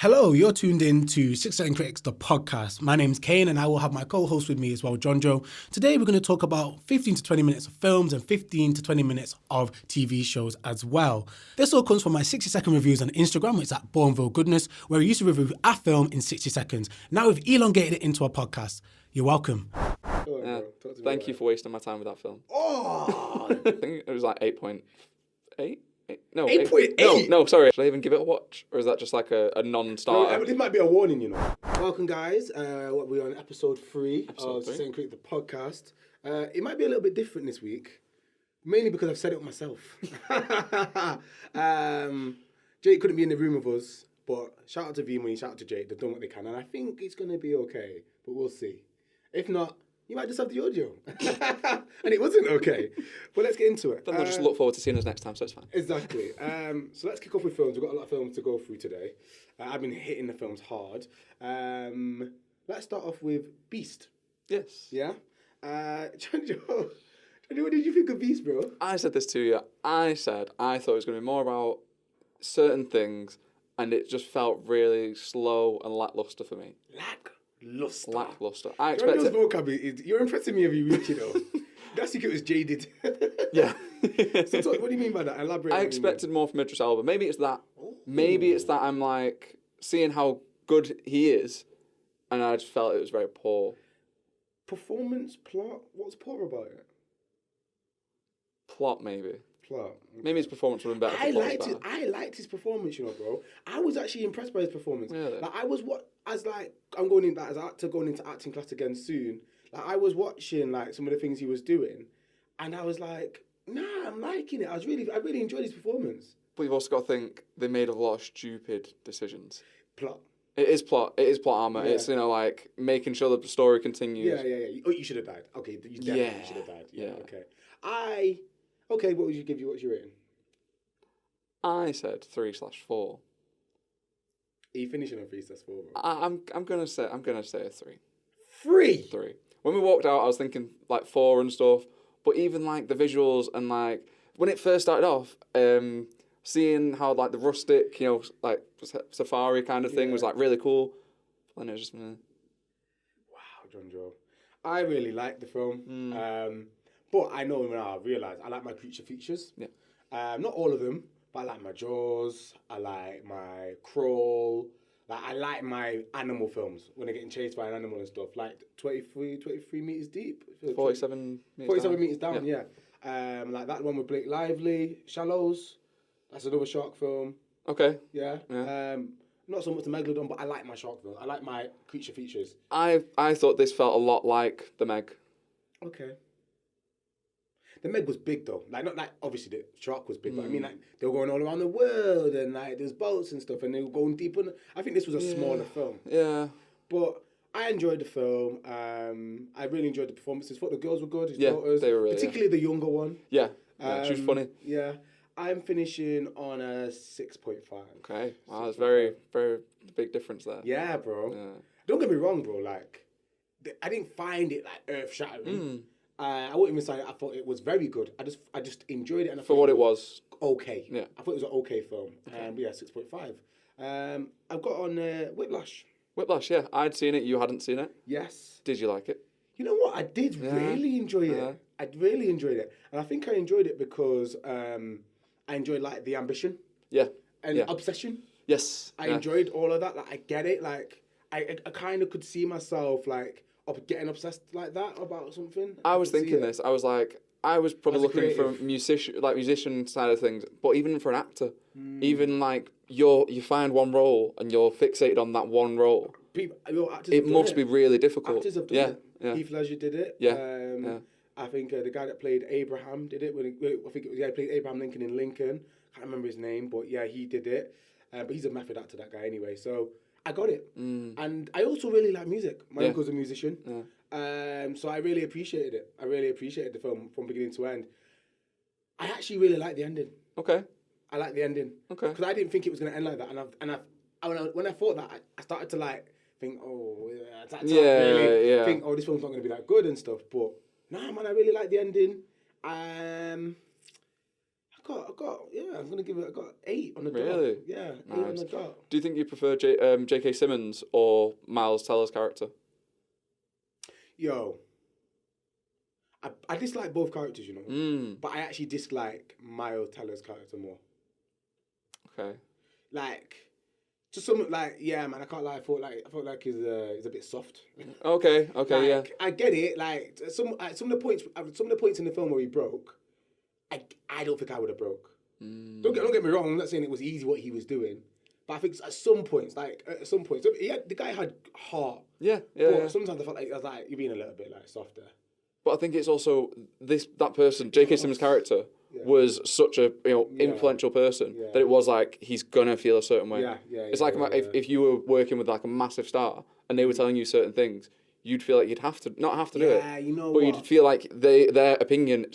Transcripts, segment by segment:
Hello, you're tuned in to 6 Second Critics, the podcast. My name's Kane and I will have my co-host with me as well, John Joe. Today we're going to talk about 15 to 20 minutes of films and 15 to 20 minutes of TV shows as well. This all comes from my 60-second reviews on Instagram. It's at Bourneville Goodness, where we used to review a film in 60 seconds. Now we've elongated it into a podcast. You're welcome. Thank you for wasting my time with that film. Oh! I think it was like 8.8? No, 8.8? No, sorry. Should I even give it a watch? Or is that just like a non-starter? No, this might be a warning, you know. Welcome, guys. We're on episode 3 of the Same Creek, the podcast. It might be a little bit different this week, mainly because I've set it up myself. Jake couldn't be in the room with us, but shout out to V-Money, shout out to Jake. They've done what they can, and I think it's going to be okay, but we'll see. If not, you might just have the audio. And it wasn't okay. But let's get into it. Then they'll just look forward to seeing us next time, so it's fine. Exactly. So let's kick off with films. We've got a lot of films to go through today. I've been hitting the films hard. Let's start off with Beast. Yes. Yeah? John Joe, what did you think of Beast, bro? I said this to you. I thought it was going to be more about certain things, and it just felt really slow and lackluster for me. Lackluster. I expected. You're impressing me every week, you know. That's think it was jaded. Yeah. So what do you mean by that? Elaborate. I expected more from Idris Elba. Maybe it's that. Maybe it's that I'm like seeing how good he is, and I just felt it was very poor. Performance, plot. What's poor about it? Plot, maybe. Plot. Okay. Maybe his performance would have been better. I liked his performance, you know, bro. I was actually impressed by his performance. Really? Like I'm going into acting class again soon. Like I was watching like some of the things he was doing, and I was like, nah, I'm liking it. I really enjoyed his performance. But you've also got to think they made a lot of stupid decisions. Plot. It is plot armor. Yeah. It's like making sure the story continues. Yeah. Oh, you should have died. Okay, you definitely should have died. Yeah. Okay. What would you give you? What's your rating? I said 3/4. Are you finishing on 3/4? Bro? I'm gonna say a 3. 3. When we walked out, I was thinking like 4 and stuff. But even like the visuals and like when it first started off, seeing how like the rustic, like safari kind of thing was like really cool. And it was just Wow, John Joe. I really liked the film. But I know now I realise I like my creature features. Yeah. Not all of them, but I like my Jaws. I like my Crawl. Like I like my animal films when they're getting chased by an animal and stuff. Like 23 meters deep. 47 meters down. Yeah. Like that one with Blake Lively, Shallows. That's another shark film. Okay. Yeah. Not so much the Megalodon, but I like my shark film. I like my creature features. I thought this felt a lot like The Meg. Okay. The Meg was big though. Like not like obviously the shark was big, but I mean like they were going all around the world and like there's boats and stuff and they were going deep on. I think this was a smaller film. Yeah. But I enjoyed the film. I really enjoyed the performances. Thought the girls were good. His daughters, they were really, particularly the younger one. Yeah. She was funny. Yeah. I'm finishing on a 6.5. Okay. Wow, that's very, very big difference there. Yeah, bro. Yeah. Don't get me wrong, bro. Like, I didn't find it like earth shattering. I wouldn't even say it. I thought it was very good. I just enjoyed it. And for what it was. Okay. Yeah. I thought it was an okay film. Okay. Yeah, 6.5. I've got on Whiplash. Whiplash, yeah. I'd seen it. You hadn't seen it. Yes. Did you like it? You know what? I did really enjoy it. I really enjoyed it. And I think I enjoyed it because I enjoyed like the ambition. Yeah. And obsession. Yes. I enjoyed all of that. Like I get it. Like I kind of could see myself like getting obsessed like that about something. I was thinking this. I was like, I was probably looking for musician side of things, but even for an actor, even like you find one role and you're fixated on that one role. It must be really difficult. Actors have done it. Yeah. Heath Ledger did it. Yeah. I think the guy that played Abraham did it. He played Abraham Lincoln in Lincoln. Can't remember his name, but yeah, he did it. But he's a method actor, that guy, anyway. So I got it. And I also really like music. My uncle's a musician. So I really appreciated it. I really appreciated the film from beginning to end. I actually really liked the ending. Okay. I liked the ending. Okay. Because I didn't think it was going to end like that. When I thought that, I started to like think, think, this film's not going to be that good and stuff. But nah, man, I really liked the ending. I I'm gonna give it. I got 8 on the dot. Really? Yeah, 8 on Nice. the dot. Do you think you prefer J.K. Simmons or Miles Teller's character? Yo, I dislike both characters, you know, but I actually dislike Miles Teller's character more. Okay. Like, just some like, yeah, man, I can't lie. I felt like he's a bit soft. Okay. Yeah. Like, I get it. Like some of the points in the film where he broke, I don't think I would have broke. Don't get me wrong. I'm not saying it was easy what he was doing, but I think at some points, the guy had heart. Yeah. But sometimes I felt like you're being a little bit like softer. But I think it's also that person, J.K. Simmons' character, was such a influential person that it was like he's gonna feel a certain way. Yeah. It's like if you were working with like a massive star and they were telling you certain things, you'd feel like you'd not have to do it. Yeah, you know but what? you'd feel like their opinion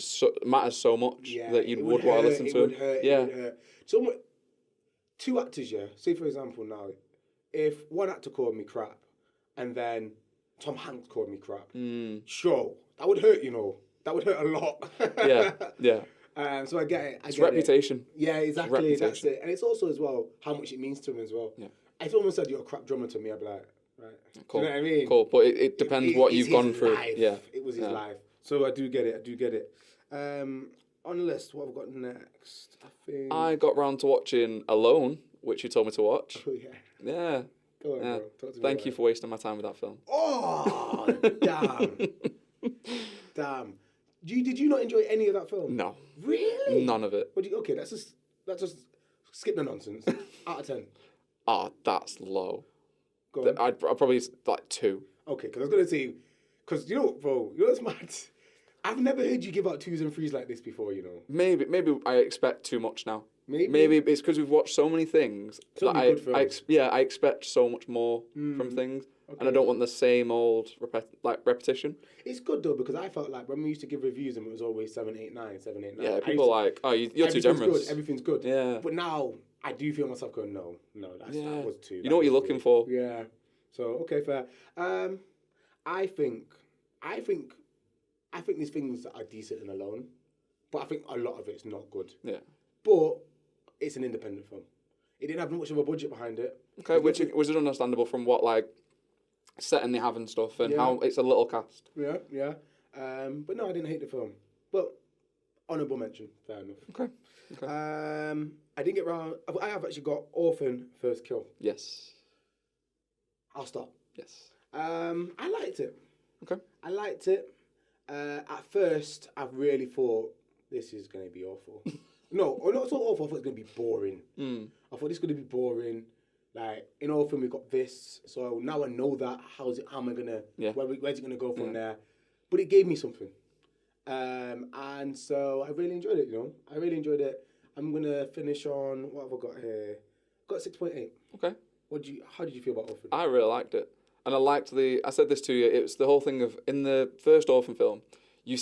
matters so much that you would want to listen to it. Yeah. Would hurt. So, 2 actors, yeah. Say for example now, if one actor called me crap, and then Tom Hanks called me crap, sure, that would hurt. You know, that would hurt a lot. Yeah. So I get it. It's reputation. Yeah, exactly. That's it. And it's also as well how much it means to him as well. Yeah. If someone said you're a crap drummer to me, I'd be like, right. Cool. Do you know what I mean? Cool. But it depends what you've gone through. Life. Yeah. It was his life. So I do get it. On the list, what have we got next? I got round to watching Alone, which you told me to watch. Oh, yeah. Yeah. Go on, bro. Talk to me Thank about you for wasting my time with that film. Oh, damn. Did you not enjoy any of that film? No. Really? None of it. Okay, let's just skip the nonsense. Out of 10. Oh, that's low. Go on. I'd probably like 2. Okay, because I was gonna say, because you know, bro, you know what's mad? I've never heard you give out 2s and 3s like this before. You know. Maybe I expect too much now. Maybe it's because we've watched so many things that I expect so much more from things, and I don't want the same old repetition. It's good though because I felt like when we used to give reviews and it was always 7, 8, 9, 7, 8, 9. Yeah, people are like, oh, you're too generous. Everything's good. Yeah. But now I do feel myself going, no, that was 2. You know what you're looking for. Yeah. So okay, fair. I think there's things that are decent and Alone, but I think a lot of it's not good. Yeah. But it's an independent film. It didn't have much of a budget behind it. Okay, which was understandable from what like setting they have and stuff, and how it's a little cast. Yeah. But no, I didn't hate the film. But honourable mention, fair enough. Okay. I didn't get round. I have actually got Orphan First Kill. Yes. I'll stop. Yes. I liked it. Okay. I liked it. At first, I really thought this is going to be awful. No, not so awful. I thought it was going to be boring. I thought this was going to be boring. Like, in Orphan, we got this. So now I know that. How am I going to... Yeah. Where's it going to go from there? But it gave me something. And so I really enjoyed it, you know. I really enjoyed it. I'm going to finish on... What have I got here? Got 6.8. Okay. How did you feel about Orphan? I really liked it. And I liked I said this to you, it was the whole thing of, in the first Orphan film, you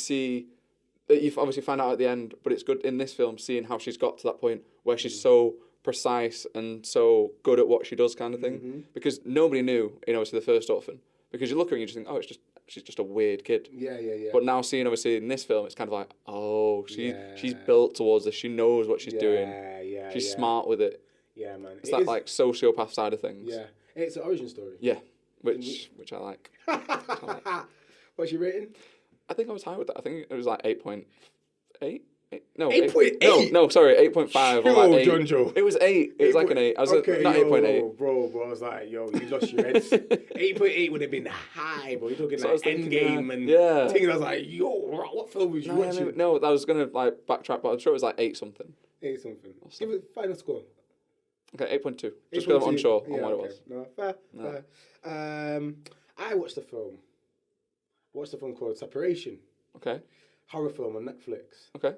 obviously find out at the end, but it's good in this film seeing how she's got to that point where she's so precise and so good at what she does kind of thing. Because nobody knew, obviously the first Orphan. Because you look at her and you just think, oh, she's just a weird kid. Yeah. But now seeing, obviously, in this film, it's kind of like, oh, she's built towards this. She knows what she's doing. Yeah. She's smart with it. Yeah, man. It's that, like, sociopath side of things. Yeah. It's an origin story. Yeah. Which I like. What's your rating? I think I was high with that. I think it was like 8.8. No, 8.8. No, sorry, 8.5 or like 8. Jonjo. It was 8. It was like an 8. I was not 8.8. Bro, I was like, yo, you lost your head. 8.8 would have been high, bro. You're talking like Endgame and things. I was like, yo, what film was you watching? No, I was gonna like backtrack, but I'm sure it was like 8 something. 8 something. Give it final score. Okay, 8.2. Just because I'm unsure on what it was. No, fair. I watched the film. Called Separation. Okay. Horror film on Netflix. Okay.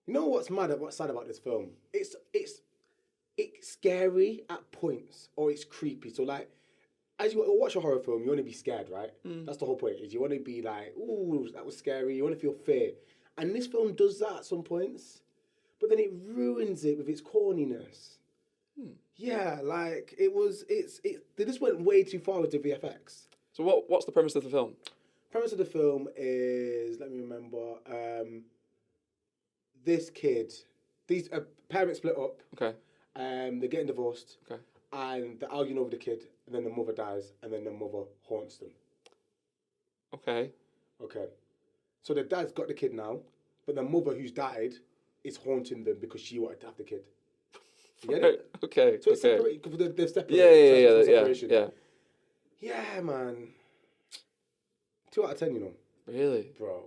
You know what's sad about this film? It's scary at points, or it's creepy. So like, as you watch a horror film, you want to be scared, right? That's the whole point. Is you want to be like, ooh, that was scary. You want to feel fear, and this film does that at some points, but then it ruins it with its corniness. Yeah, like they just went way too far with the VFX. So what's the premise of the film? Premise of the film is, let me remember, this kid, these parents split up. Okay. They're getting divorced. Okay. And they're arguing over the kid, and then the mother dies, and then the mother haunts them. Okay. Okay. So the dad's got the kid now, but the mother who's died is haunting them because she wanted to have the kid. You get it? Okay. So it's separated. They're separated. Yeah. Separation. Yeah. Yeah, man. 2 out of 10, you know. Really? Bro.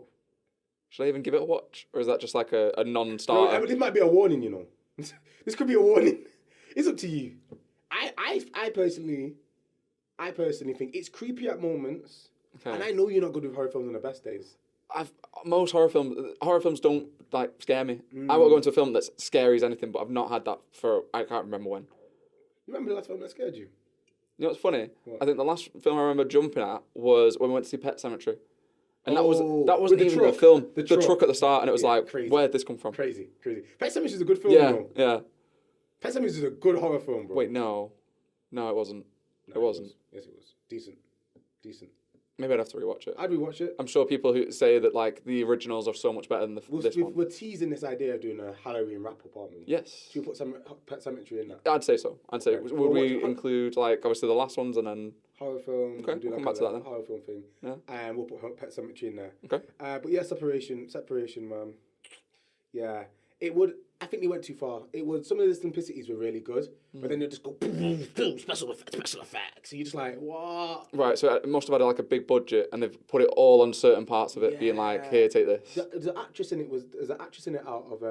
Should I even give it a watch? Or is that just like a non-starter? Bro, this might be a warning, you know. This could be a warning. It's up to you. I personally think it's creepy at moments. Okay. And I know you're not good with horror films on the best days. Most horror films don't like scare me. I will go into a film that's scary as anything, but I've not had that for, I can't remember when. You remember the last film that scared you? You know what's funny? What? I think the last film I remember jumping at was when we went to see Pet Sematary. And that wasn't even the film. The truck at the start, and it was like, crazy. where'd this come from? Crazy. Pet Sematary is a good film, Yeah, you know. yeah. Pet Sematary is a good horror film, bro. Wait, no, it wasn't. No, it wasn't. Yes, it was. Decent. Maybe I'd have to rewatch it. I'd rewatch it. I'm sure people who say that like the originals are so much better than this one. We're teasing this idea of doing a Halloween wrap-up, aren't we? Yes. Should we put some Pet Cemetery in that? I'd say so. Okay. Would We'll we watch- include like obviously the last ones and then Horror film. Okay, We'll do we'll like come back to that then. horror film thing. Yeah. And we'll put Pet Cemetery in there. Okay. But yeah, separation, man. Yeah. It would. I think they went too far. It would. Some of the simplicities were really good, but then they just go boom, boom, special effects. So you're just like, what? Right, so it must have had like a big budget and they've put it all on certain parts of it, being like, here, take this. The actress in it there's an actress in it out of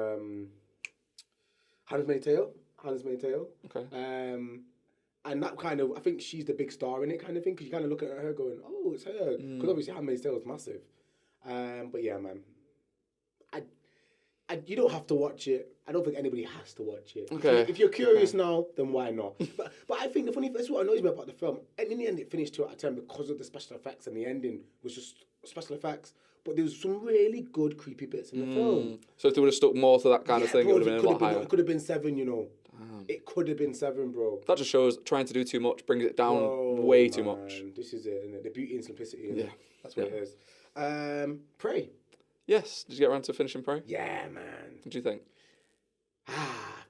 Handmaid's Tale. Okay. And that kind of, I think she's the big star in it kind of thing, because you kind of look at her going, oh, it's her. Because obviously Handmaid's Tale is massive. But yeah, man. You don't have to watch it. I don't think anybody has to watch it. Okay. If you're curious now, then why not? But I think that's what annoys me about the film. And in the end, it finished 2 out of 10 because of the special effects, and the ending was just special effects. But there was some really good creepy bits in the film. So if they would have stuck more to that kind of thing, bro, it would have been a lot higher. It could have been 7, you know. It could have been 7, bro. That just shows trying to do too much brings it down way too much. This is it, innit? The beauty and simplicity. Yeah. That's what it is. Prey. Yes. Did you get around to finishing Prey? Yeah, man. What do you think?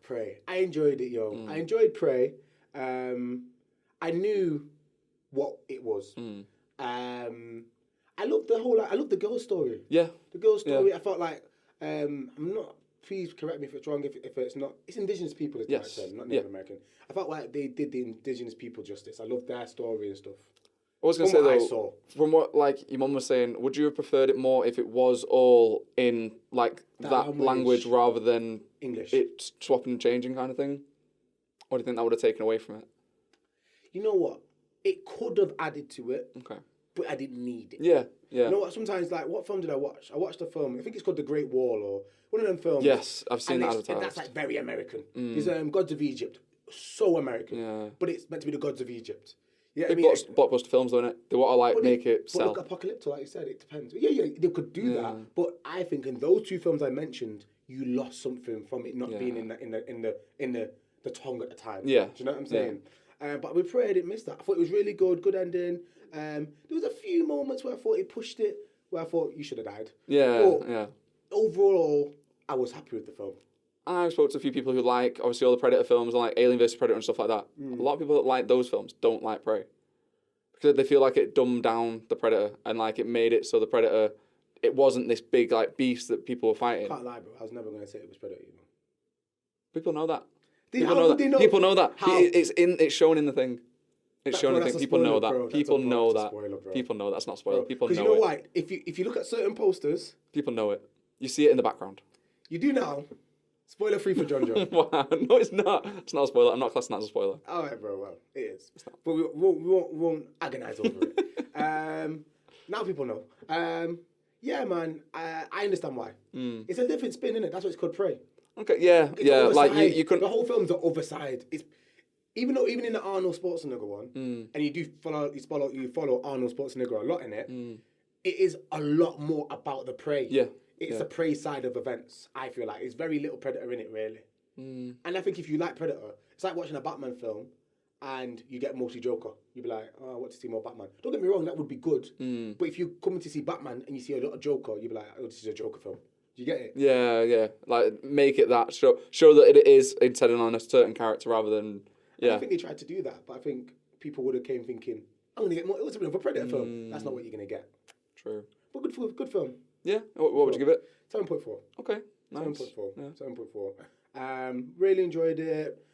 Prey. I enjoyed it, yo. I enjoyed Prey. I knew what it was. I loved the girl's story. Yeah. The girl's story. Yeah. I felt like I'm not. Please correct me if it's wrong. If it's not, it's Indigenous people. Is Yes. right term, not Native American. I felt like they did the Indigenous people justice. I loved their story and stuff. I was going to say From what I though, saw. from what like your mum was saying, would you have preferred it more if it was all in like that language rather than English? it swapping and changing kind of thing? Or do you think that would have taken away from it? You know what? It could have added to it, Okay. but I didn't need it. Yeah. Yeah. You know what? Sometimes, like, what film did I watch? I watched a film. I think it's called The Great Wall or one of them films. Yes, I've seen and that And advertised. that's like very American. There's Gods of Egypt, so American. Yeah. But it's meant to be the Gods of Egypt. Yeah, Big blockbuster films, don't it? They want to like make it sell. But apocalyptic, like you said, it depends. Yeah, they could do that. But I think in those 2 films I mentioned, you lost something from it not being in the tongue at the time. Yeah. Do you know what I'm saying? But with Prey, I didn't miss that. I thought it was really good ending. There was a few moments where I thought it pushed it, where I thought you should have died. Yeah. But Yeah. overall, I was happy with the film. I spoke to a few people who like, obviously, all the Predator films and like Alien vs Predator and stuff like that. A lot of people that like those films don't like Prey. Because they feel like it dumbed down the Predator and like it made it so the Predator, it wasn't this big like beast that people were fighting. Can't lie, bro. I was never going to say it was Predator, you know. People know that. How would they know? People know that. How? It's shown in the thing. It's shown in the That's thing. a People know spoiler, that. bro. People That's a know spoiler, that. bro. People know that's not spoiler. People know Because you know it. why? If you look at certain posters, People know it. You see it in the background. you do now. Spoiler free for John John. Wow. No, it's not. It's not a spoiler. I'm not classing that as a spoiler. All right, bro. Well, it is. But we won't agonize over it. Now people know. Yeah, man. I understand why. It's a different spin, innit? That's why it's called Prey. Okay. Yeah. It's Yeah. other Like side. you couldn't. The whole film's the other side. It's even in the Arnold Schwarzenegger one, and you follow Arnold Schwarzenegger a lot in it. It is a lot more about the prey. Yeah. It's the prey side of events. I feel like it's very little Predator in it, really. And I think if you like Predator, it's like watching a Batman film, and you get mostly Joker. You'd be like, oh, I want to see more Batman. Don't get me wrong, that would be good. But if you come to see Batman and you see a lot of Joker, you'd be like, oh, this is a Joker film. Do you get it? Yeah. Like make it that show that it is intended on a certain character rather than I think they tried to do that, but I think people would have came thinking, I'm gonna get more. It was a bit of a Predator film. That's not what you're gonna get. True. But good film. Yeah. What would you give it? 7.4. Okay. Nice. 7.4. Yeah. 7.4. Really enjoyed it.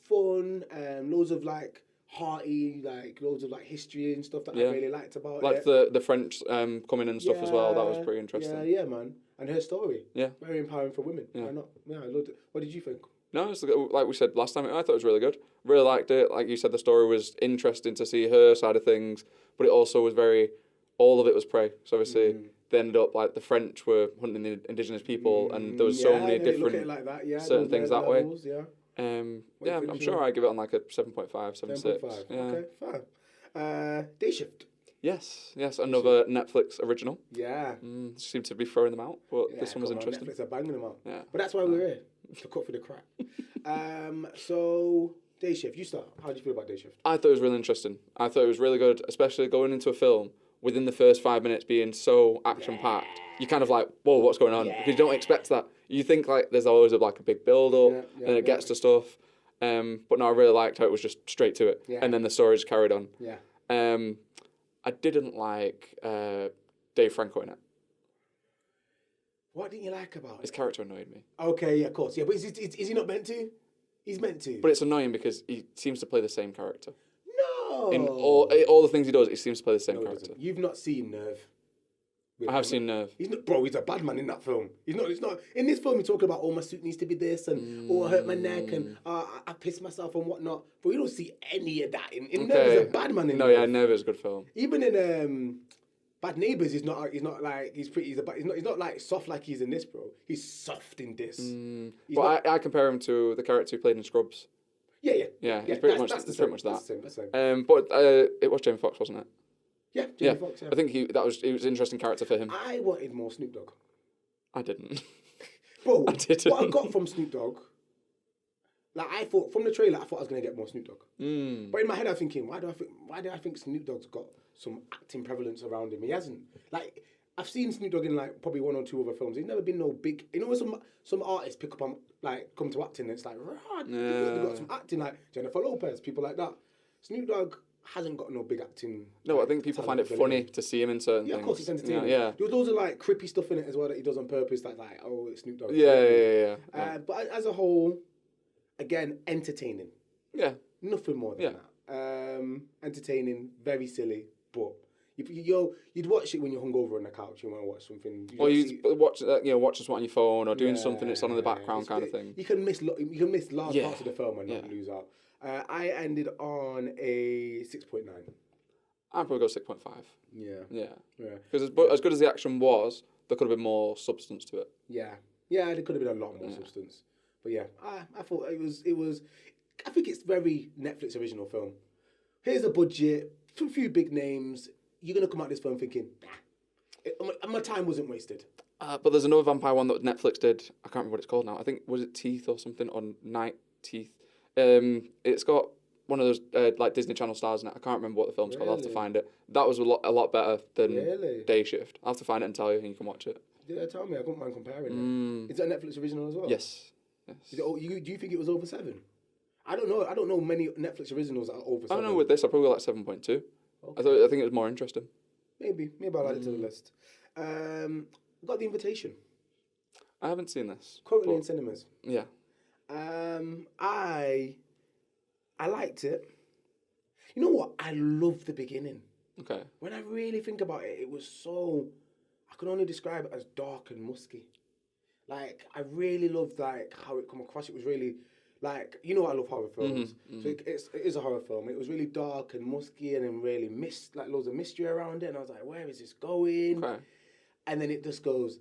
Fun. Loads of like hearty, like loads of like history and stuff that I really liked about it. Like the French coming and stuff as well. That was pretty interesting. Yeah, man. And her story. Yeah. Very empowering for women. Yeah. Why not? Yeah, I loved it. What did you think? No, it's like we said last time. I thought it was really good. Really liked it. Like you said, the story was interesting to see her side of things, but it also was all of it was prey. So obviously they ended up like the French were hunting the indigenous people, and there was so many different like that. certain things that way. Levels, yeah. I'm sure I give it on like a 7.5, 7.6. 7.5. Yeah. Okay, fine. Day Shift. Yes, another Netflix original. Yeah. Seemed to be throwing them out, but this one was interesting. Netflix are banging them out. Yeah. But that's why we're here, to cut through the crap. So, Day Shift, you start. How do you feel about Day Shift? I thought it was really interesting. I thought it was really good, especially going into a film within the first 5 minutes being so action-packed. You're kind of like, whoa, what's going on? Because you don't expect that. You think like there's always like a big build-up and it gets to stuff. But no, I really liked how it was just straight to it. And then the story just carried on. Yeah. I didn't like Dave Franco in it. What didn't you like about His it? character annoyed me. Okay, yeah, of course. Yeah, but is he not meant to? He's meant to. But it's annoying because he seems to play the same character. No. In all the things he does, he seems to play the same No, he character. doesn't. You've not seen Nerve. I have seen Nerve. He's not, bro. He's a bad man in that film. He's not. In this film, he's talking about, oh, my suit needs to be this, and oh, I hurt my neck, and I pissed myself and whatnot. But you don't see any of that in Nerve. He's a bad man in. No, Nerve. yeah, Nerve is a good film. Even in Bad Neighbours, he's not like he's not like soft like he's in this, bro. He's soft in this. But I compare him to the character who played in Scrubs. Yeah. It's pretty much that. That's the same. But it was Jamie Foxx, wasn't it? Yeah, Jamie Foxx, yeah. I think it was an interesting character for him. I wanted more Snoop Dogg. I didn't. Bro, I didn't. what I got from Snoop Dogg, like I thought from the trailer, I thought I was gonna get more Snoop Dogg. But in my head, I'm thinking, why do I think Snoop Dogg's got some acting prevalence around him? He hasn't. Like I've seen Snoop Dogg in like probably one or two other films. He's never been no big. You know, when some artists pick up on like come to acting, and it's like, they've got some acting like Jennifer Lopez, people like that. Snoop Dogg hasn't got no big acting. No, I think people find it funny to see him in certain things. Yeah, of course, it's entertaining. Yeah. There's loads of like creepy stuff in it as well that he does on purpose, like oh, it's Snoop Dogg. Yeah. But as a whole, again, entertaining. Yeah. Nothing more than that. Entertaining, very silly, but you'd watch it when you're hungover on the couch. You want to watch something. Or you watch something on your phone or doing something that's on in the background kind of thing. You can miss large parts of the film and not lose out. I ended on a 6.9. I'd probably go 6.5. Yeah. Because as good as the action was, there could have been more substance to it. Yeah, there could have been a lot more substance. But yeah, I thought it was. I think it's very Netflix original film. Here's a budget, a few big names. You're gonna come out of this film thinking, my time wasn't wasted. But there's another vampire one that Netflix did. I can't remember what it's called now. I think was it Teeth or something on Night Teeth. It's got one of those like Disney Channel stars in it. I can't remember what the film's called. I'll have to find it. That was a lot better than Day Shift. I'll have to find it and tell you, and you can watch it. Yeah, tell me. I don't mind comparing it. Is that a Netflix original as well? Yes. Do you think it was over 7? I don't know. I don't know many Netflix originals that are over 7. I don't know. With this, I probably got like 7.2. Okay. I think it was more interesting. Maybe I'll add it to the list. Got The Invitation. I haven't seen this. Currently in cinemas. Yeah. I liked it. You know what? I love the beginning. Okay. When I really think about it, it was so. I can only describe it as dark and musky. Like I really loved like how it come across. It was really like I love horror films. So it is a horror film. It was really dark and musky and then really loads of mystery around it. And I was like, where is this going? Okay. And then it just goes.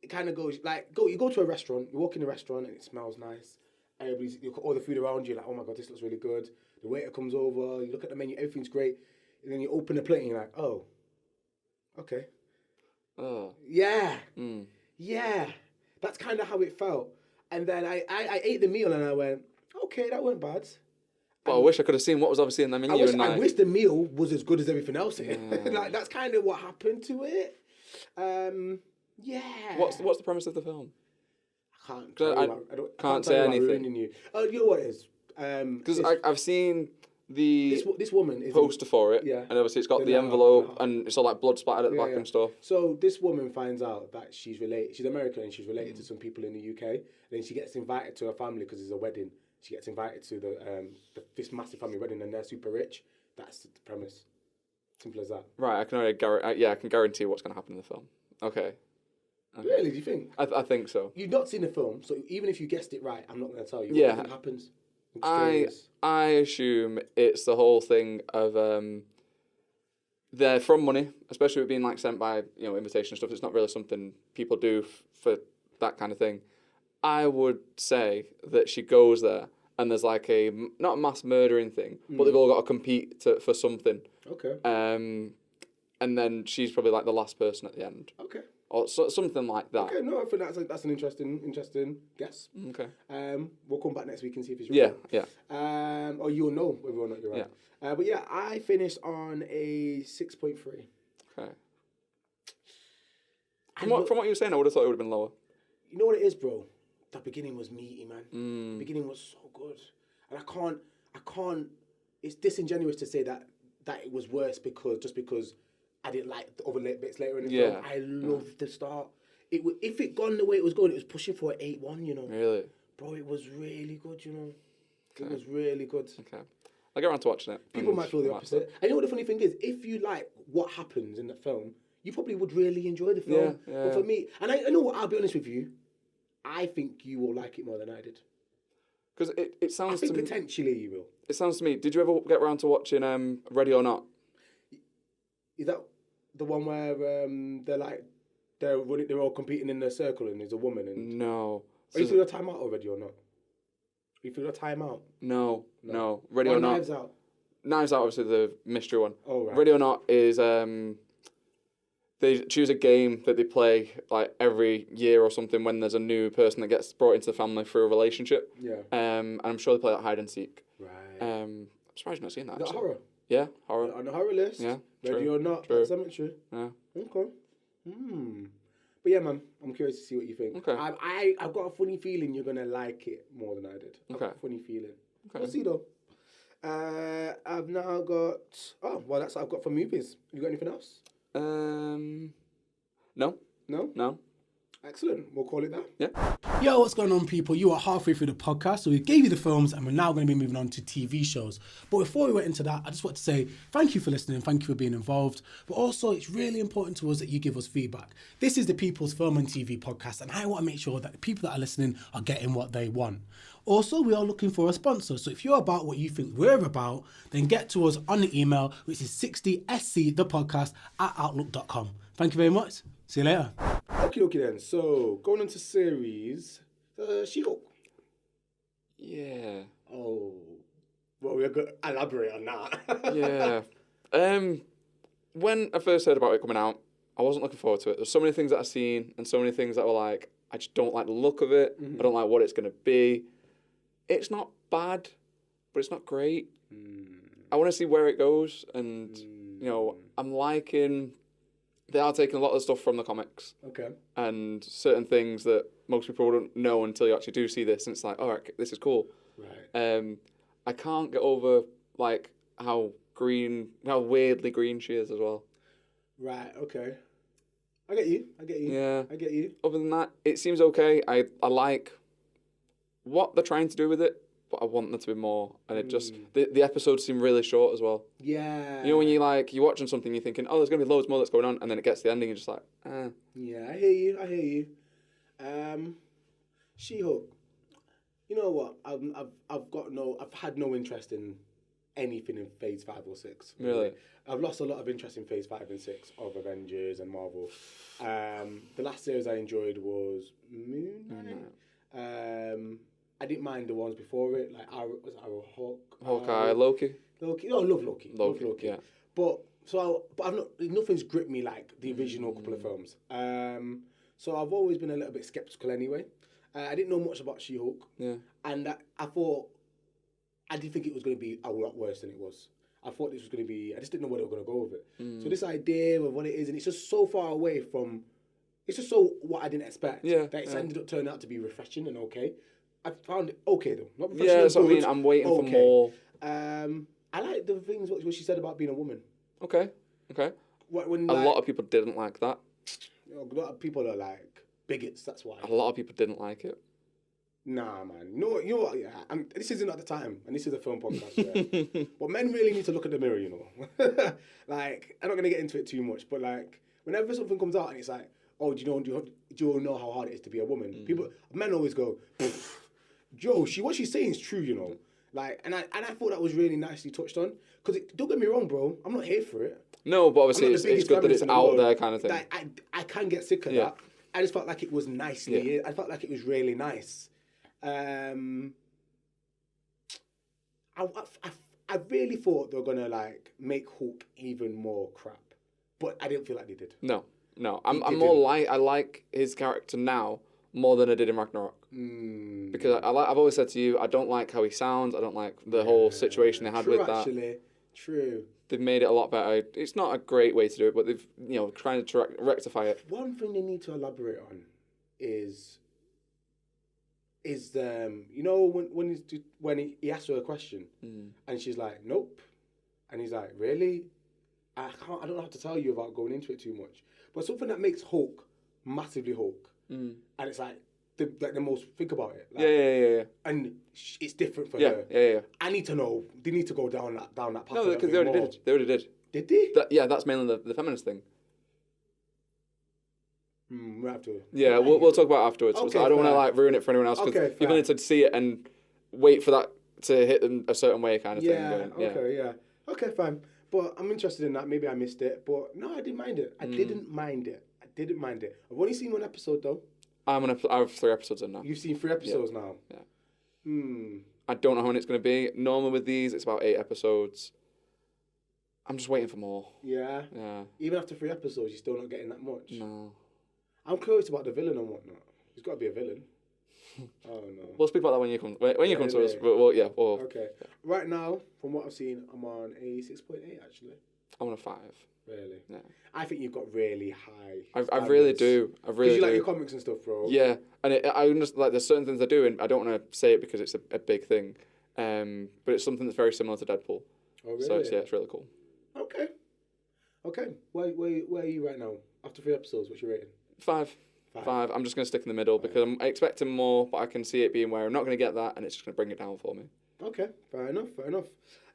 It kind of goes like you go to a restaurant. You walk in the restaurant and it smells nice. You got all the food around you. Like, oh my god, this looks really good. The waiter comes over. You look at the menu. Everything's great. And then you open the plate and you're like, oh, okay. Oh. Yeah. Yeah. That's kind of how it felt. And then I ate the meal and I went, okay, that wasn't bad. But I wish I could have seen what was obviously in the menu. I wish the meal was as good as everything else in it. Like that's kind of what happened to it. Yeah. What's the premise of the film? I can't. I can't say anything. You. Oh, you know what it is? Because I've seen the this woman is poster for it, yeah, and obviously it's got the letter, envelope, and it's all like blood splattered at the back yeah. and stuff. So this woman finds out that she's related. She's American and she's related to some people in the UK. And then she gets invited to her family because it's a wedding. She gets invited to this massive family wedding, and they're super rich. That's the premise. Simple as that. Right, I can already I can guarantee what's going to happen in the film. Okay. Really? Do you think? I think so. You've not seen the film, so even if you guessed it right, I'm not going to tell you. Yeah. What do you think happens? I assume it's the whole thing of they're from money, especially with being like sent by invitation and stuff. It's not really something people do for that kind of thing. I would say that she goes there and there's like not a mass murdering thing, but they've all got to compete for something. Okay. And then she's probably like the last person at the end. Okay. Or something like that. Okay, no, I think that's an interesting guess. Okay. We'll come back next week and see if it's right. Yeah. Or you'll know whether or not you're right. Yeah. But yeah, I finished on a 6.3. Okay. From what you were saying, I would have thought it would have been lower. You know what it is, bro? The beginning was meaty, man. The beginning was so good, and I can't. It's disingenuous to say that it was worse because I didn't like the other bits later in the film. I loved the start. If it gone the way it was going, it was pushing for an 8-1, Really? Bro, it was really good, It was really good. Okay. I'll get around to watching it. People might feel the opposite. And you know what the funny thing is? If you like what happens in the film, you probably would really enjoy the film. Yeah. But for me, and I know what, I'll be honest with you, I think you will like it more than I did. Because it sounds I think to me... potentially you will. It sounds to me... Did you ever get around to watching Ready or Not? Is that the one where they're all competing in a circle and there's a woman? And No. Are you through your time out already or not? Are you through your time out? No. Ready or Not. Knives Out. Knives Out, obviously the mystery one. Oh, right. Ready or Not is they choose a game that they play like every year or something when there's a new person that gets brought into the family through a relationship. Yeah. And I'm sure they play like hide and seek. Right. I'm surprised you've not seen that. Is that Actually. horror? Yeah, horror. On the horror list? Yeah. Ready or Not? True. Cemetery? Yeah. Okay. But yeah, man, I'm curious to see what you think. Okay. I've got a funny feeling you're going to like it more than I did. I've got a funny feeling. Okay. We'll see though. I've now got... Oh, well, that's what I've got for movies. You got anything else? No. No? Excellent. We'll call it that. Yeah. Yo, what's going on, people? You are halfway through the podcast, so we gave you the films, and we're now going to be moving on to TV shows. But before we went into that, I just want to say thank you for listening, thank you for being involved. But also, it's really important to us that you give us feedback. This is the People's Film and TV podcast, and I want to make sure that the people that are listening are getting what they want. Also, we are looking for a sponsor, so if you're about what you think we're about, then get to us on the email, which is 60scthepodcast@outlook.com. Thank you very much. See you later. Okay then. So, going into series, She-Hulk. Yeah. Oh. Well, we're going to elaborate on that. Yeah. When I first heard about it coming out, I wasn't looking forward to it. There's so many things that I've seen and so many things that were like, I just don't like the look of it. I don't like what it's going to be. It's not bad, but it's not great. I want to see where it goes, and I'm liking. They are taking a lot of stuff from the comics. Okay. And certain things that most people wouldn't know until you actually do see this, and it's like, all right, this is cool. Right. I can't get over like how weirdly green she is as well. Right. Okay. I get you. Yeah. I get you. Other than that, it seems okay. I like what they're trying to do with it, but I want there to be more. And it just the episodes seem really short as well. Yeah. You know when you're watching something, you're thinking, oh, there's gonna be loads more that's going on, and then it gets to the ending, you're just like, eh. Yeah, I hear you. She-Hulk. You know what? I've had no interest in anything in Phase 5 or 6. Really? I've lost a lot of interest in Phase 5 and 6 of Avengers and Marvel. The last series I enjoyed was Moon Knight. I didn't mind the ones before it, like Arrow, Hawkeye, Loki. Loki. Oh, I love Loki. Yeah. But nothing's gripped me like the original couple of films. So I've always been a little bit skeptical anyway. I didn't know much about She-Hulk. Yeah. And I did think it was going to be a lot worse than it was. I thought this was going to be, I just didn't know where they were going to go with it. So this idea of what it is, and it's just so far away from It's just so what I didn't expect. Yeah, That it's yeah. ended up turning out to be refreshing and okay. I found it okay though. Not refreshing. Yeah, and that's what I good, mean. I'm waiting for okay. more. I like the things what she said about being a woman. Okay. When A like, lot of people didn't like that. a lot of people are like bigots. That's why. A lot of people didn't like it. Nah, man. You know what? Yeah, this isn't at the time, and this is a film podcast. Yeah. But men really need to look at the mirror, you know. Like, I'm not gonna get into it too much, but like, whenever something comes out and it's like, oh, do you know how hard it is to be a woman? Men always go, Joe, what she's saying is true, you know. Like, and I thought that was really nicely touched on. Because don't get me wrong, bro, I'm not here for it. No, but obviously it's good that it's out there, kind of thing. Like, I can get sick of that. I just felt like it was nicely. I felt like it was really nice. I really thought they were gonna like make Hulk even more crap, but I didn't feel like they did. No. I'm more like, I like his character now more than I did in Ragnarok. Because I've always said to you, I don't like how he sounds. I don't like the whole situation they had with that. Actually, true. They've made it a lot better. It's not a great way to do it, but they've trying to rectify it. One thing they need to elaborate on is when he asks her a question and she's like, nope, and he's like, really? I don't know how to tell you without going into it too much, but something that makes Hulk massively Hulk, and it's like the most, think about it, like, yeah, and it's different for her. Yeah. I need to know. They need to go down that path. No, because they already did. They already did. Did they? That's mainly the feminist thing. We have to. Yeah, we'll talk about it afterwards. Okay, so I don't want to like ruin it for anyone else because people need to see it and wait for that to hit them a certain way, kind of thing. Okay, fine. But I'm interested in that. Maybe I missed it, but no, I didn't mind it. I didn't mind it. I've only seen one episode though. I have 3 episodes in now. You've seen 3 episodes now. Yeah. I don't know how many it's going to be. Normally with these, it's about 8 episodes. I'm just waiting for more. Yeah. Yeah. Even after 3 episodes, you're still not getting that much. No. I'm curious about the villain and whatnot. There's got to be a villain. Oh no. We'll speak about that when you come to us. But Okay. Right now, from what I've seen, I'm on a 6.8 actually. I'm on a 5. Really? Yeah. I think you've got really high. I really do. I really do. You like your comics and stuff, bro. Yeah, and I understand, like, there's certain things I do, and I don't want to say it because it's a big thing, but it's something that's very similar to Deadpool. Oh really? So it's really cool. Okay. Where are you right now? After 3 episodes, what's your rating? 5. I'm just going to stick in the middle because I'm expecting more, but I can see it being where I'm not going to get that, and it's just going to bring it down for me. Okay, fair enough.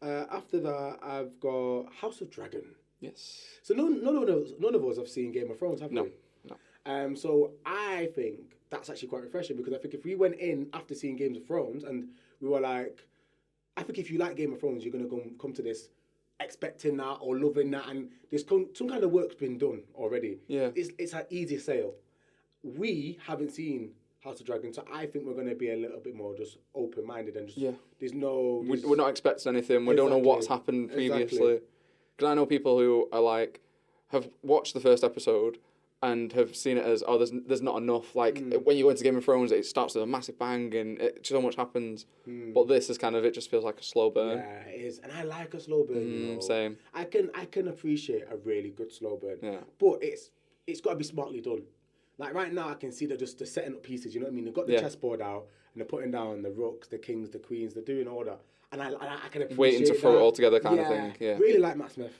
After that, I've got House of Dragon. Yes. So none of us have seen Game of Thrones, have we? No. So I think that's actually quite refreshing because I think if we went in after seeing Game of Thrones and we were like, I think if you like Game of Thrones, you're going to come to this expecting that or loving that, and there's some kind of work's been done already. Yeah. It's an easier sale. We haven't seen House of Dragon, so I think we're going to be a little bit more just open-minded and just we're not expecting anything. We don't know what's happened previously. Because I know people who are like have watched the first episode and have seen it as there's not enough. Like when you go into Game of Thrones, it starts with a massive bang and so much happens. But this is kind of, it just feels like a slow burn. Yeah, it is, and I like a slow burn. You know? Same. I can appreciate a really good slow burn. Yeah. But it's got to be smartly done. Like right now, I can see they're setting up pieces. You know what I mean? They've got the chessboard out and they're putting down the rooks, the kings, the queens. They're doing all that, and I can appreciate waiting to throw it all together, kind of thing. Yeah. Really like Matt Smith.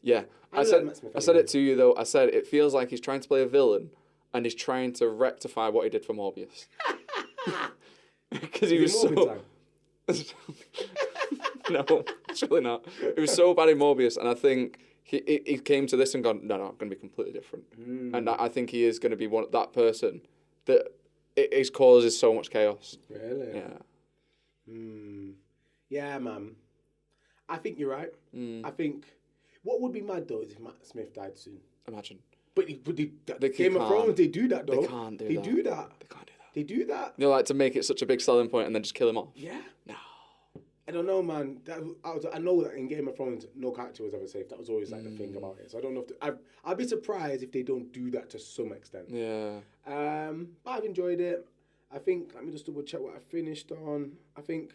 Yeah, I said it to you though. I said it feels like he's trying to play a villain, and he's trying to rectify what he did for Morbius. Because he was so. No, it's really not. It was so bad in Morbius, and I think he came to this and gone, no, I'm going to be completely different. And I think he is going to be that person that it causes so much chaos. Really? Yeah. Yeah, man. I think you're right. I think what would be mad though is if Matt Smith died soon. Imagine. But Game of Thrones, they do that though. They can't do that. They do that. They can't do that. They do that. You know, like to make it such a big selling point and then just kill him off. Yeah. No. I don't know, man. I know that in Game of Thrones, no character was ever safe. That was always like the thing about it. So I don't know if I'd be surprised if they don't do that to some extent. Yeah. But I've enjoyed it. I think let me just double check what I finished on. I think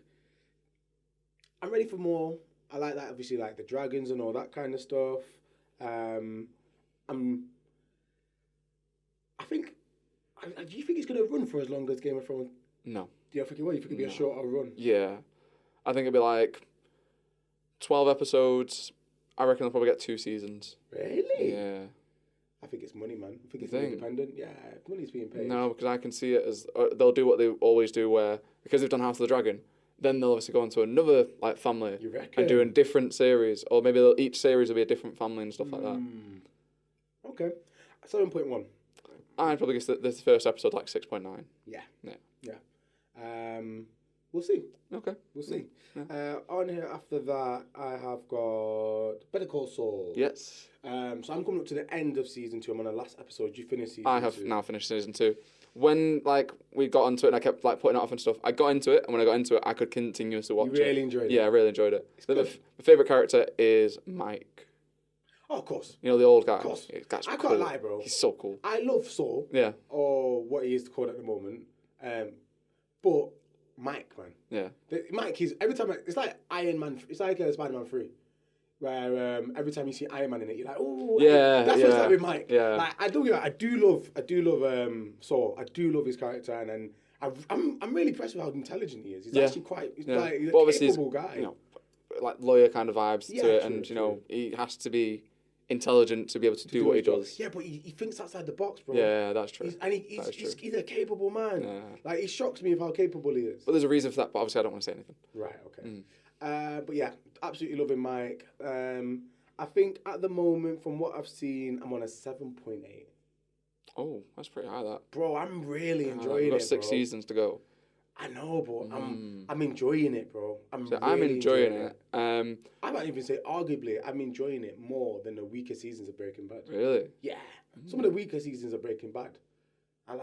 I'm ready for more. I like that, obviously, like the dragons and all that kind of stuff. I'm I think. Do you think it's going to run for as long as Game of Thrones? No. Do you think it will? You think it'll be a shorter run? Yeah. I think it'll be like 12 episodes. I reckon they'll probably get 2 seasons. Really? Yeah. I think it's money, man. I think it's think? independent. Yeah, money's being paid. No, because I can see it as they'll do what they always do, where because they've done House of the Dragon, then they'll obviously go into another like family You reckon? and do a different series, or maybe each series will be a different family and stuff like that. Okay. 7.1. I'd probably guess that this first episode like 6.9. Yeah. Yeah. Yeah. We'll see. Okay. We'll see. Yeah. On here after that, I have got Better Call Saul. Yes. So I'm coming up to the end of season 2. I'm on the last episode. You finished season 2? I have now finished season 2. When like we got onto it and I kept like putting it off and stuff, I got into it, and when I got into it, I could continuously watch it. You really enjoyed it? Yeah, I really enjoyed it. Good. My favourite character is Mike. Oh, of course. You know, the old guy. Of course. That's I cool. can't lie, bro. He's so cool. I love Saul. Yeah. Or what he is called at the moment. But Mike, man. Yeah. Mike is every time it's like Iron Man. It's like Spider-Man 3, where every time you see Iron Man in it, you're like, oh Yeah, That's what it's like with Mike. Yeah. Like I do love Saul. I do love his character, and I'm really impressed with how intelligent he is. He's actually quite. He's like he's a capable guy. You know, like lawyer kind of vibes Yeah, to it, true, and true. you know he has to be intelligent to be able to do what he his job. does. Yeah, but he thinks outside the box, bro. Yeah, that's true. He's a capable man. Yeah. Like he shocks me with how capable he is. But there's a reason for that. But obviously, I don't want to say anything. Right. Okay. But yeah, absolutely loving Mike. I think at the moment, from what I've seen, I'm on a 7.8. Oh, that's pretty high. That. Bro, I'm really enjoying We've it. got 6 bro. seasons to go. I know, but I'm enjoying it, bro. I'm enjoying it. I might even say, arguably, I'm enjoying it more than the weaker seasons of Breaking Bad. Really? Yeah, some of the weaker seasons of Breaking Bad, I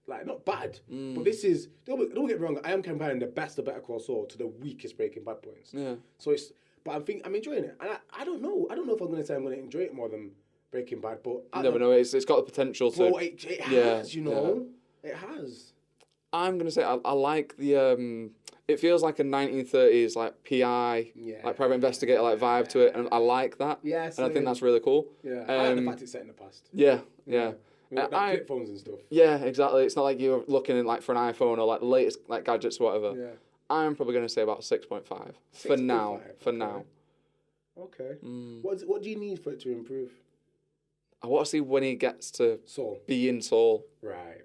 like not bad, but this is don't get me wrong. I am comparing the best of Better Call Saul to the weakest Breaking Bad points. Yeah. So but I'm enjoying it, and I don't know. I don't know if I'm going to say I'm going to enjoy it more than Breaking Bad, but You never know. It's got the potential to. bro, it has, you know, it has. I'm gonna say I like the. It feels like a 1930s like PI, like private investigator like vibe to it, and I like that. Yes, and I think that's really cool. Yeah, I like the fact it's set in the past. Yeah. Like flip phones and stuff. Yeah, exactly. It's not like you're looking in like for an iPhone or like the latest like gadgets or whatever. Yeah. I'm probably gonna say about 6.5 for now. For now. Okay. What do you need for it to improve? I want to see when he gets to Saul. be in Saul. Right.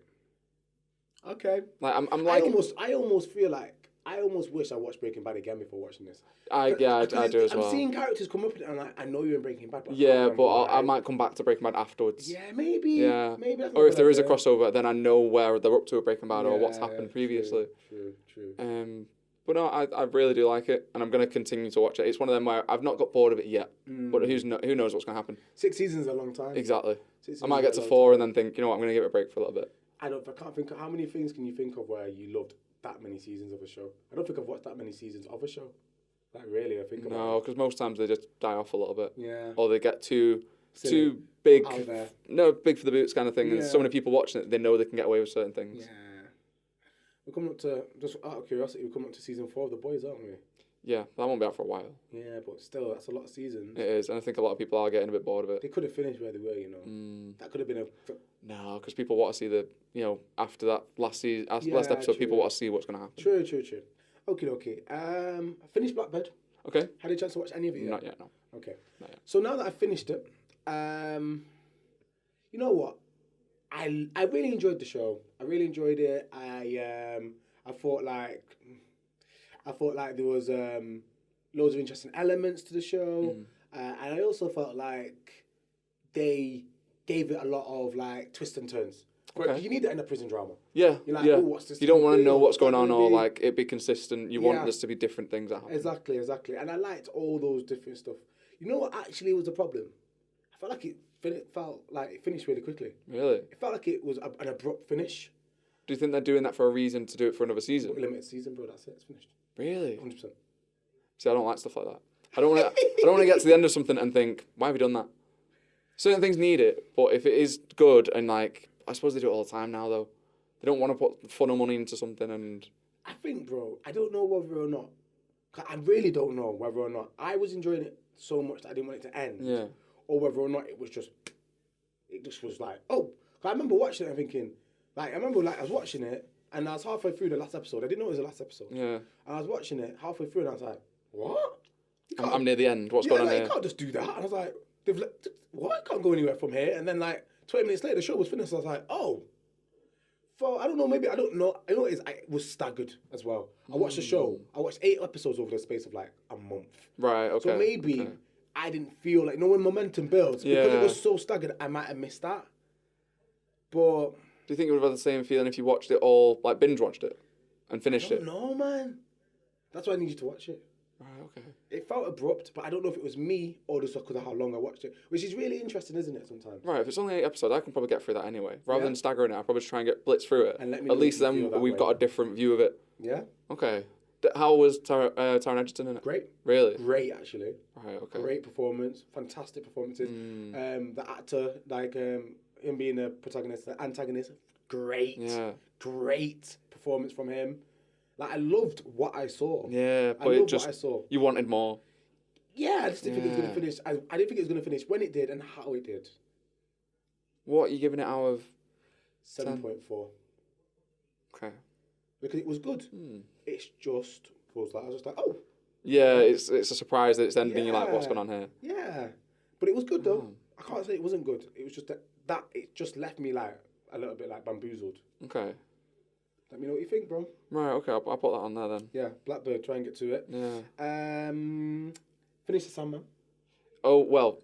Okay. Like I'm like I almost feel like I almost wish I watched Breaking Bad again before watching this. I do as well. I'm seeing characters come up and I'm like, I know you're in Breaking Bad. But Yeah, but I might come back to Breaking Bad afterwards. Yeah, maybe. Yeah. Maybe. That's Or if not there is a bad idea. crossover, then I know where they're up to with Breaking Bad or what's happened previously. True. But no, I really do like it, and I'm going to continue to watch it. It's one of them where I've not got bored of it yet, but who knows what's going to happen. 6 seasons is a long time. Exactly. 6 I might get to seasons is a 4 long and then think, you know what, I'm going to give it a break for a little bit. I can't think of how many things can you think of where you loved that many seasons of a show. I don't think I've watched that many seasons of a show. Like really, I think about No, it. because most times they just die off a little bit. Yeah. Or they get too Silly. big. Out there. No, big for the boots kind of thing. And Yeah. so many people watching it, they know they can get away with certain things. Yeah. We're coming up to, just out of curiosity, we're coming up to season 4 of The Boys, aren't we? Yeah, that won't be out for a while. Yeah, but still, that's a lot of seasons. It is, and I think a lot of people are getting a bit bored of it. They could have finished where they were, you know. That could have been No, because people want to see the, after that last Yeah, episode, people true. want to see what's going to happen. True. Okay. I finished Blackbird. Okay. Had a chance to watch any of it yet? Not yet, no. Okay. Not yet. So now that I've finished it, you know what? I really enjoyed the show. I really enjoyed it. I thought like there was loads of interesting elements to the show, and I also felt like they gave it a lot of like twists and turns. Okay. You need that in a prison drama. Yeah, You're like, yeah. oh, what's this You don't gonna want to be? know what's What's that going on gonna or be? like it be consistent. You want this to be different things that happen. Exactly. And I liked all those different stuff. You know what actually was the problem? I felt like it finished really quickly. Really? It felt like it was an abrupt finish. Do you think they're doing that for a reason to do it for another season? Limited season, bro. That's it. It's finished. Really? 100%. See, I don't like stuff like that. I don't want to get to the end of something and think, why have we done that? Certain things need it, but if it is good and like, I suppose they do it all the time now though. They don't want to put funnel money into something and. I think, bro, I don't know whether or not. I really don't know whether or not I was enjoying it so much that I didn't want it to end. Yeah. Or whether or not it just was like, oh, I remember watching it and thinking, like, I was watching it and I was halfway through the last episode. I didn't know it was the last episode. Yeah. And I was watching it halfway through and I was like, what? I'm near the end. What's going on like, here? You can't just do that. And I was like, what? I can't go anywhere from here. And then, like, 20 minutes later, the show was finished. I was like, oh. I don't know, maybe, I don't know. I know it was staggered as well. I watched the show. I watched 8 episodes over the space of, like, a month. Right, okay. So maybe I didn't feel like, when momentum builds, because it was so staggered, I might have missed that. But... Do you think you would have had the same feeling if you watched it all, like, binge-watched it and finished it? No, man. That's why I need you to watch it. Right, okay. It felt abrupt, but I don't know if it was me or just because of how long I watched it, which is really interesting, isn't it, sometimes? Right, if it's only 8 episodes, I can probably get through that anyway. Rather than staggering it, I'll probably just try and get blitz through it. And let me At know least if you then feel that we've way. got a different view of it. Yeah? Okay. How was Taron Egerton in it? Great. Really? Great, actually. Right, okay. Great performance. Fantastic performances. The actor, like him being the protagonist, the antagonist, great. Yeah. Great performance from him. Like, I loved what I saw. Yeah, but I it loved just... what I saw. You wanted more. Yeah, I just didn't think it was going to finish. I didn't think it was going to finish when it did and how it did. What are you giving it out of 7.4. Okay. Because it was good. It's just was like I was just like, oh. Yeah, it's a surprise that it's ending. You're like, what's Yeah. going on here? Yeah, but it was good though. I can't say it wasn't good. It was just that it just left me like a little bit like bamboozled. Okay. Let me know what you think, bro. Right. Okay. I'll put that on there then. Yeah, Blackbird. Try and get to it. Yeah. Finish the Sandman. Oh well,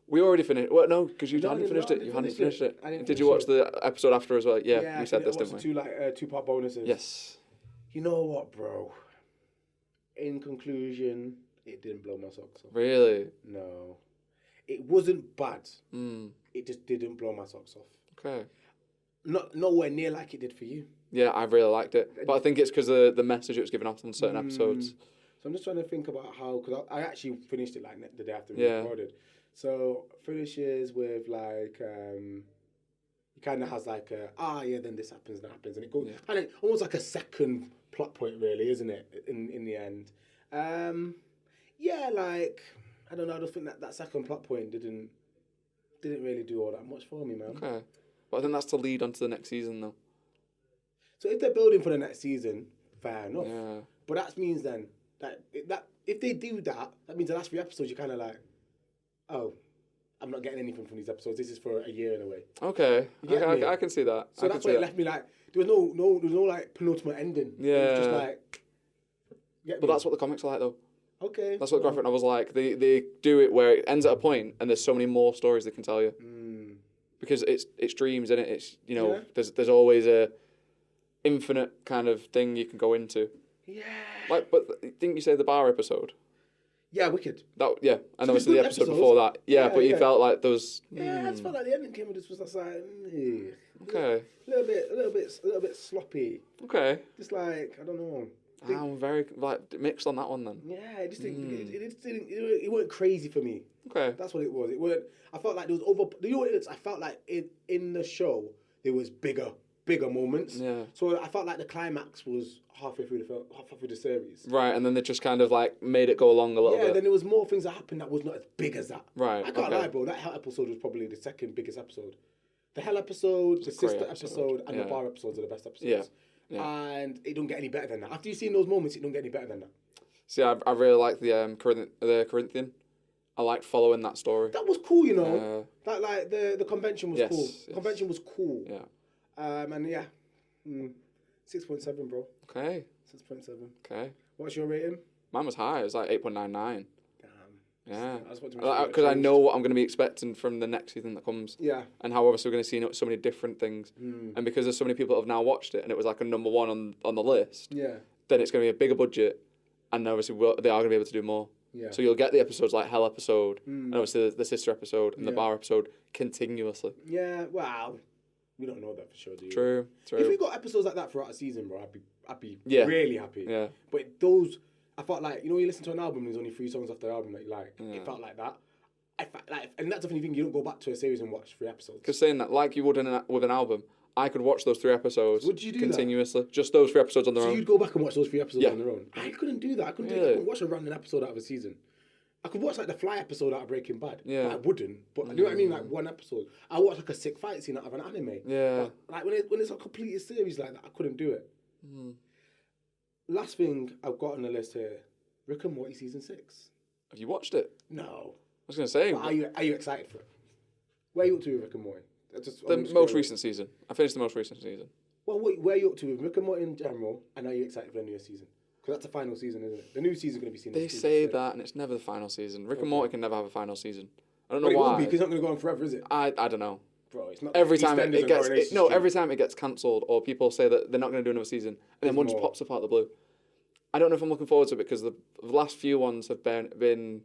we already finished. Well, no, because you No, I hadn't didn't- finished no, I it. You didn't hadn't finish finished it. I it. didn't Did you finish watch the episode after as well? Yeah, we said this, I didn't watched we? the two-part bonuses. Yes. You know what, bro? In conclusion, it didn't blow my socks off. Really? No, it wasn't bad. Mm. It just didn't blow my socks off. Okay. Nowhere near like it did for you. Yeah, I really liked it, but I think it's because of the message it was giving off on certain episodes. So I'm just trying to think about how, because I actually finished it like the day after we Yeah. recorded. So finishes with like, it kind of has like then this happens, that happens, and it goes kind of almost like a second plot point, really, isn't it? In the end, yeah, like I don't know. I just think that second plot point didn't really do all that much for me, man. Okay, but I think that's to lead on to the next season, though. So if they're building for the next season, fair enough. Yeah. But that means then that if they do that, that means the last 3 episodes you're kind of like, oh, I'm not getting anything from these episodes. This is for a year in a way. Okay, You get me? I can see that. So that's why it left me like there was no like penultimate ending. Yeah. It was just like. But that's what the comics are like, though. Okay. That's what graphic novels are like. They do it where it ends at a point, and there's so many more stories they can tell you. Because it's dreams, isn't it? It's there's always a infinite kind of thing you can go into. Yeah. Like, but didn't you say the bar episode? Yeah, wicked. And So obviously there's the good episode episodes. before that. Yeah, but you yeah. felt like there was. Yeah, I just felt like the ending came with this was just like, Okay. a little bit sloppy. Okay. Just like I don't know. I'm very mixed on that one then. Yeah, it just didn't. It weren't crazy for me. Okay. That's what it was. It weren't. I felt like there was over. You know what it is? I felt like in the show there was bigger moments. Yeah. So I felt like the climax was halfway through the film, halfway through the series. Right, and then they just kind of like made it go along a little bit. Yeah, then there was more things that happened that was not as big as that. Right, I can't okay. lie, bro. That Hell episode was probably the second biggest episode. The Hell episode, the sister great episode, and yeah. the bar episodes are the best episodes. Yeah. Yeah. And it don't get any better than that. After you've seen those moments, it don't get any better than that. See, I really like the Corinthian. I liked following that story. That was cool, you know. Like the convention was cool. Yes. Convention was cool. Yeah. And yeah, 6.7, bro. Okay. 6.7. Okay. What's your rating? Mine was high. It was like 8.99. Damn. Yeah. I just want to make sure Because I know what I'm going to be expecting from the next season that comes. Yeah. And how obviously we're going to see so many different things. And because there's so many people that have now watched it and it was like a number 1 on the list, Yeah. then it's going to be a bigger budget. And obviously they are going to be able to do more. Yeah. So you'll get the episodes like Hell episode and obviously the sister episode and the bar episode continuously. Yeah. Wow. We don't know that for sure, do you? True. If we got episodes like that throughout a season, bro, I'd be Yeah. really happy. Yeah. But those, I felt like, you know, when you listen to an album, there's only 3 songs off the album that you like. Yeah. It felt like that. I felt like, and that's the funny thing, you don't go back to a series and watch 3 episodes. Because saying that, like you would with an album, I could watch those 3 episodes Would you do that? continuously. Just those 3 episodes on their So own. you'd go back and watch those 3 episodes Yeah. on their own. I couldn't do that. I couldn't Really? watch a random episode out of a season. I could watch like the Fly episode out of Breaking Bad. Yeah. But I wouldn't. But you know what I mean? Like one episode. I watch like a sick fight scene out of an anime. Yeah. But like when it's a completed series like that, I couldn't do it. Last thing I've got on the list here, Rick and Morty season 6. Have you watched it? No. I was gonna say But are you excited for it? Where are you up to with Rick and Morty? the most recent season. I finished the most recent season. Well, where are you up to with Rick and Morty in general? And are you excited for the new season? Because that's the final season, isn't it? The new season's going to be seen. They say that, and it's never the final season. Rick and Morty can never have a final season. I don't know But it why. won't be, because it's not going to go on forever, is it? I don't know. Bro, it's not. Every time EastEnders it and gets Coronation Street. every time it gets cancelled or people say that they're not going to do another season, and then one just more. pops up out of the blue. I don't know if I'm looking forward to it because the last few ones have been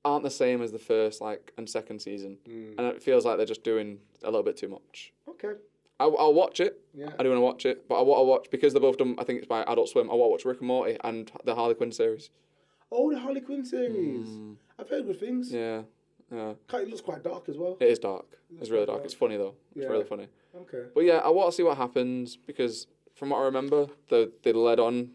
aren't the same as the first and second season, and it feels like they're just doing a little bit too much. Okay. I'll watch it. Yeah. I do want to watch it, but I want to watch because they're both done. I think it's by Adult Swim. I want to watch Rick and Morty and the Harley Quinn series. Oh, the Harley Quinn series. I've heard good things. Yeah, yeah. It looks quite dark as well. It is dark. It's really dark. It's funny though. It's Yeah. really funny. Okay. But yeah, I want to see what happens because from what I remember, they led on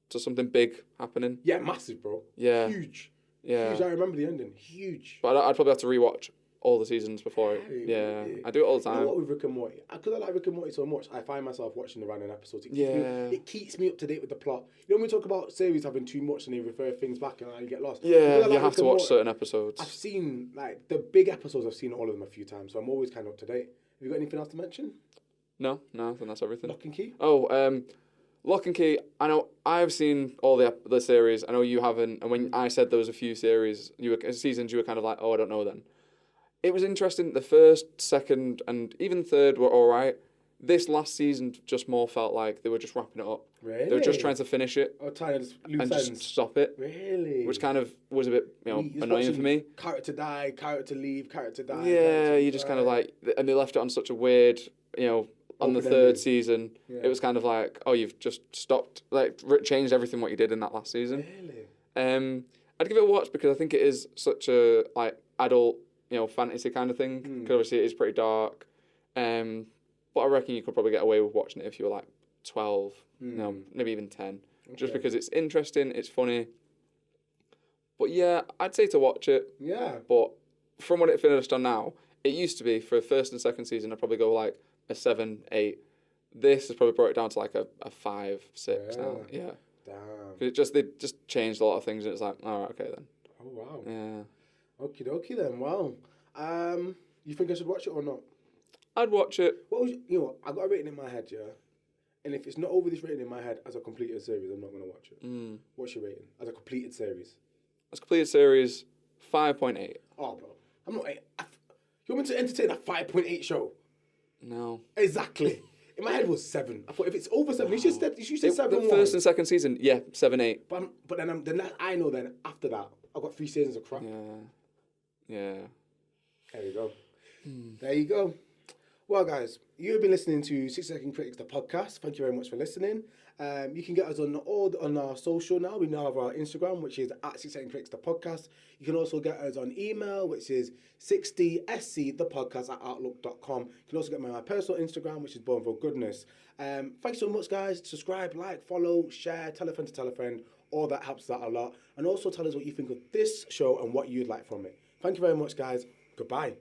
to something big happening. Yeah, massive, bro. Yeah. Huge. Yeah. Huge. I remember the ending. Huge. But I'd probably have to rewatch all the seasons before. Really? I do it all the You know time. what with Rick and Morty? Because I like Rick and Morty so much, I find myself watching the random episodes. Yeah. It keeps me up to date with the plot. You know when we talk about series having too much and they refer things back and I get lost? Yeah, Because I like you have Rick to and watch Morty, certain episodes. I've seen, like, the big episodes, I've seen all of them a few times, so I'm always kind of up to date. Have you got anything else to mention? No, I think that's everything. Lock and Key? Oh, Lock and Key. I know I've seen all the series. I know you haven't. And when I said there was a few seasons, you were kind of like, oh, I don't know. Then it was interesting. The first, second, and even third were all right. This last season just more felt like they were just wrapping it up. Really? They were just trying to finish it Or trying to just loose and ends? just stop it, Really? which kind of was a bit Just annoying watching for me. Character die, character leave, character die. Yeah, character you just kind of die. and they left it on such a weird, on the Open-ended. third season, Yeah. it was kind of like, oh, you've just stopped, changed everything what you did in that last season. Really? I'd give it a watch because I think it is such a adult, fantasy kind of thing. Because obviously it is pretty dark. But I reckon you could probably get away with watching it if you were 12, maybe even 10. Just Okay. because it's interesting, it's funny. But yeah, I'd say to watch it. Yeah. But from what it finished on now, it used to be for first and second season, I'd probably go a 7, 8. This has probably brought it down to a 5, 6 now. Yeah. Damn. 'Cause they just changed a lot of things, and it's like, all right, okay then. Oh, wow. Yeah. Okie dokie then. Wow. You think I should watch it or not? I'd watch it. What was I got a rating in my head, yeah. And if it's not over this rating in my head as a completed series, I'm not gonna watch it. What's your rating as a completed series? As completed series, 5.8. Oh, bro, I'm not. You want me to entertain a 5.8 show? No. Exactly. In my head it was 7. I thought if it's over 7, you should say 7. The first and second season, yeah, 7, 8. But then I know then after that I've got 3 seasons of crap. Yeah. There you go. There you go. Well, guys, you've been listening to 6 Second Critics, the podcast. Thank you very much for listening. You can get us on our social now. We now have our Instagram, which is at 6 Second Critics, the podcast. You can also get us on email, which is 60scthepodcast@outlook.com. You can also get my personal Instagram, which is Born for Goodness. Thanks so much, guys. Subscribe, like, follow, share, tell a friend to tell a friend. All that helps us out a lot. And also tell us what you think of this show and what you'd like from it. Thank you very much, guys. Goodbye.